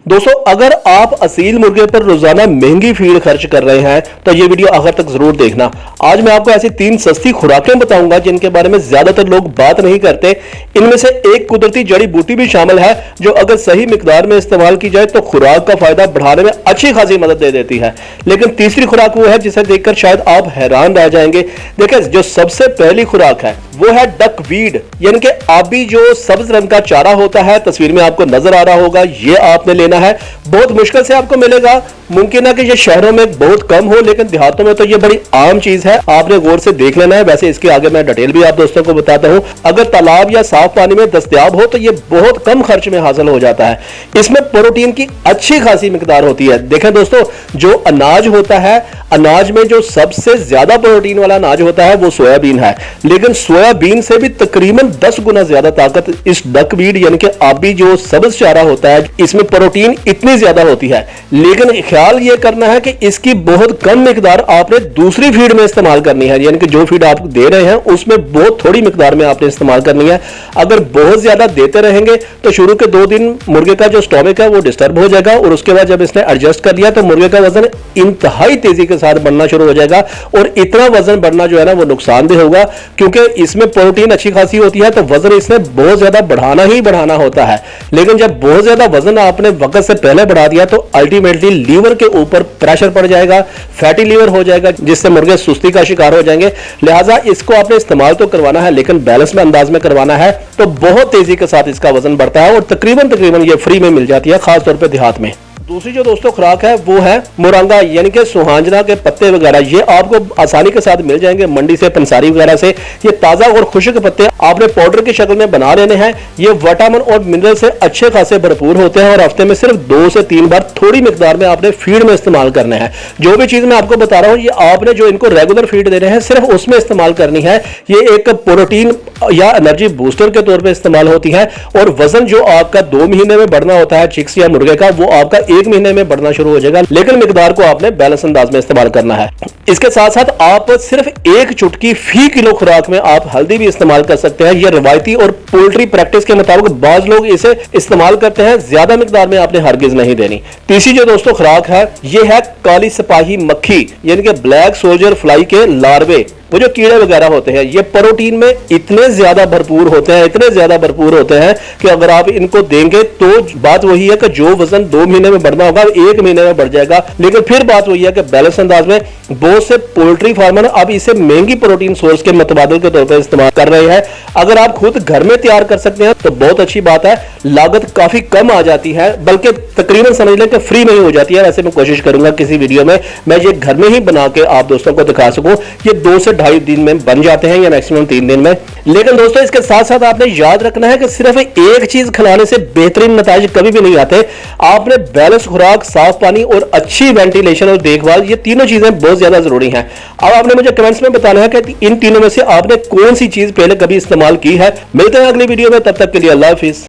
दोस्तों अगर आप असील मुर्गे पर रोजाना महंगी फीड खर्च कर रहे हैं तो ये वीडियो आखिर तक जरूर देखना। आज मैं आपको ऐसी 3 सस्ती खुराकें बताऊंगा जिनके बारे में ज्यादातर लोग बात नहीं करते। इनमें से एक कुदरती जड़ी बूटी भी शामिल है जो अगर सही मिकदार में इस्तेमाल की जाए तो खुराक का फायदा बढ़ाने में अच्छी खासी मदद दे देती है। लेकिन तीसरी खुराक वो है जिसे देखकर शायद आप हैरान रह जाएंगे। देखिए जो सबसे पहली खुराक है वो है डक वीड, यानी कि आबी जो सब्ज रंग का चारा होता है, तस्वीर में आपको नजर आ रहा होगा, ये आपने लेना है। बहुत मुश्किल से आपको मिलेगा, मुमकिन है कि ये शहरों में बहुत कम हो लेकिन देहातों में तो ये बड़ी आम चीज है, आपने गौर से देख लेना है। वैसे इसके आगे मैं डिटेल भी आप दोस्तों को बताता हूं। अगर तालाब या साफ पानी में दस्तयाब हो तो ये बहुत कम खर्च में हासिल हो जाता है। इसमें प्रोटीन की अच्छी खासी मिकदार होती है। देखें दोस्तों, जो अनाज होता है, अनाज में जो सबसे ज्यादा प्रोटीन वाला अनाज होता है वो सोयाबीन है, लेकिन सोयाबीन से भी तकरीबन 10 गुना ज्यादा ताकत इस डकवीड यानी कि आबी जो सब्ज चारा होता है, इसमें प्रोटीन इतनी ज्यादा होती है। लेकिन ख्याल ये करना है कि इसकी बहुत कम मिकदार आपने दूसरी फीड में इस्तेमाल करनी है, यानी कि जो फीड आप दे रहे हैं उसमें बहुत थोड़ी मिकदार में आपने इस्तेमाल करनी है। अगर बहुत ज्यादा देते रहेंगे तो शुरू के 2 दिन मुर्गे का जो स्टोमक है वो डिस्टर्ब हो जाएगा और उसके बाद जब इसने एडजस्ट कर लिया तो मुर्गे का वजन इंतहाई तेजी के साथ बढ़ना शुरू हो जाएगा और इतना वजन बढ़ना जो है ना वो नुकसानदेह होगा, क्योंकि इसमें प्रोटीन अच्छी खासी होती है तो वजन इसने बहुत ज्यादा बढ़ाना ही बढ़ाना होता है। लेकिन जब बहुत ज्यादा वजन आपने वक्त से पहले बढ़ा दिया तो अल्टीमेटली लीवर के ऊपर प्रेशर पड़ जाएगा, फैटी लीवर हो जाएगा, जिससे मुर्गे सुस्ती का शिकार हो जाएंगे। लिहाजा इसको आपने इस्तेमाल तो करवाना है लेकिन बैलेंस में अंदाज में करवाना है, तो बहुत तेजी के साथ इसका वजन बढ़ता है और तकरीबन ये फ्री में मिल जाती है, खासतौर पर देहात में। दूसरी जो दोस्तों खुराक है वो है मोरंगा, यानी कि सुहांजना के पत्ते वगैरह। ये आपको आसानी के साथ मिल जाएंगे मंडी से, पंसारी वगैरह से। ये ताजा और खुश्क पत्ते आपने पाउडर की शक्ल में बना लेने हैं। ये विटामिन और मिनरल से अच्छे खासे भरपूर होते हैं और हफ्ते में सिर्फ 2 से 3 बार थोड़ी मिकदार में आपने फीड में इस्तेमाल करने हैं। जो भी चीज मैं आपको बता रहा हूं ये आपने जो इनको रेगुलर फीड दे रहे हैं सिर्फ उसमें इस्तेमाल करनी है। ये एक प्रोटीन या एनर्जी बूस्टर के तौर पर इस्तेमाल होती है और वजन जो आपका 2 महीने में बढ़ना होता है चिक्स या मुर्गे का, वो आपका 1 महीने में बढ़ना शुरू हो जाएगा। लेकिन मिकदार को आपने बैलेंस अंदाज में इस्तेमाल करना है। इसके साथ साथ आप सिर्फ 1 चुटकी फी किलो खुराक में आप हल्दी भी इस्तेमाल कर सकते हैं। यह रवायती और पोल्ट्री प्रैक्टिस के मुताबिक बाज लोग इसे इस्तेमाल करते हैं, ज्यादा मिकदार में आपने हरगिज नहीं देनी। तीसरी जो दोस्तों खुराक है यह है काली सिपाही मक्खी, यानी कि ब्लैक सोल्जर फ्लाई के लार्वे, वो जो कीड़े वगैरह होते हैं। ये प्रोटीन में इतने ज्यादा भरपूर होते हैं, इतने ज्यादा भरपूर होते हैं कि अगर आप इनको देंगे तो बात वही है कि जो वजन 2 महीने में बढ़ना होगा 1 महीने में बढ़ जाएगा। लेकिन फिर बात वही है कि बैलेंस अंदाज में बहुत से पोल्ट्री फार्मर अब इसे महंगी प्रोटीन सोर्स के मुतबादिल के तौर पर इस्तेमाल कर रहे हैं। अगर आप खुद घर में तैयार कर सकते हैं तो बहुत अच्छी बात है, लागत काफी कम आ जाती है, बल्कि तकरीबन समझ लें कि फ्री में ही हो जाती है। वैसे मैं कोशिश करूंगा किसी वीडियो में मैं ये घर में ही बना के आप दोस्तों को दिखा सकूं। ये 2 से 2.5 दिन में बन जाते हैं या मैक्सिमम 3 दिन में। लेकिन दोस्तों इसके साथ साथ आपने याद रखना है कि सिर्फ एक चीज खिलाने से बेहतरीन नतीजे कभी भी नहीं आते। आपने बैलेंस खुराक, साफ पानी और अच्छी वेंटिलेशन और देखभाल, ये तीनों चीजें बहुत ज्यादा जरूरी हैं। अब आपने मुझे कमेंट्स में बताना है कि इन तीनों में से आपने कौन सी चीज पहले कभी इस्तेमाल की है। मिलते हैं अगली वीडियो में, तब तक के लिए अल्लाह हाफिज।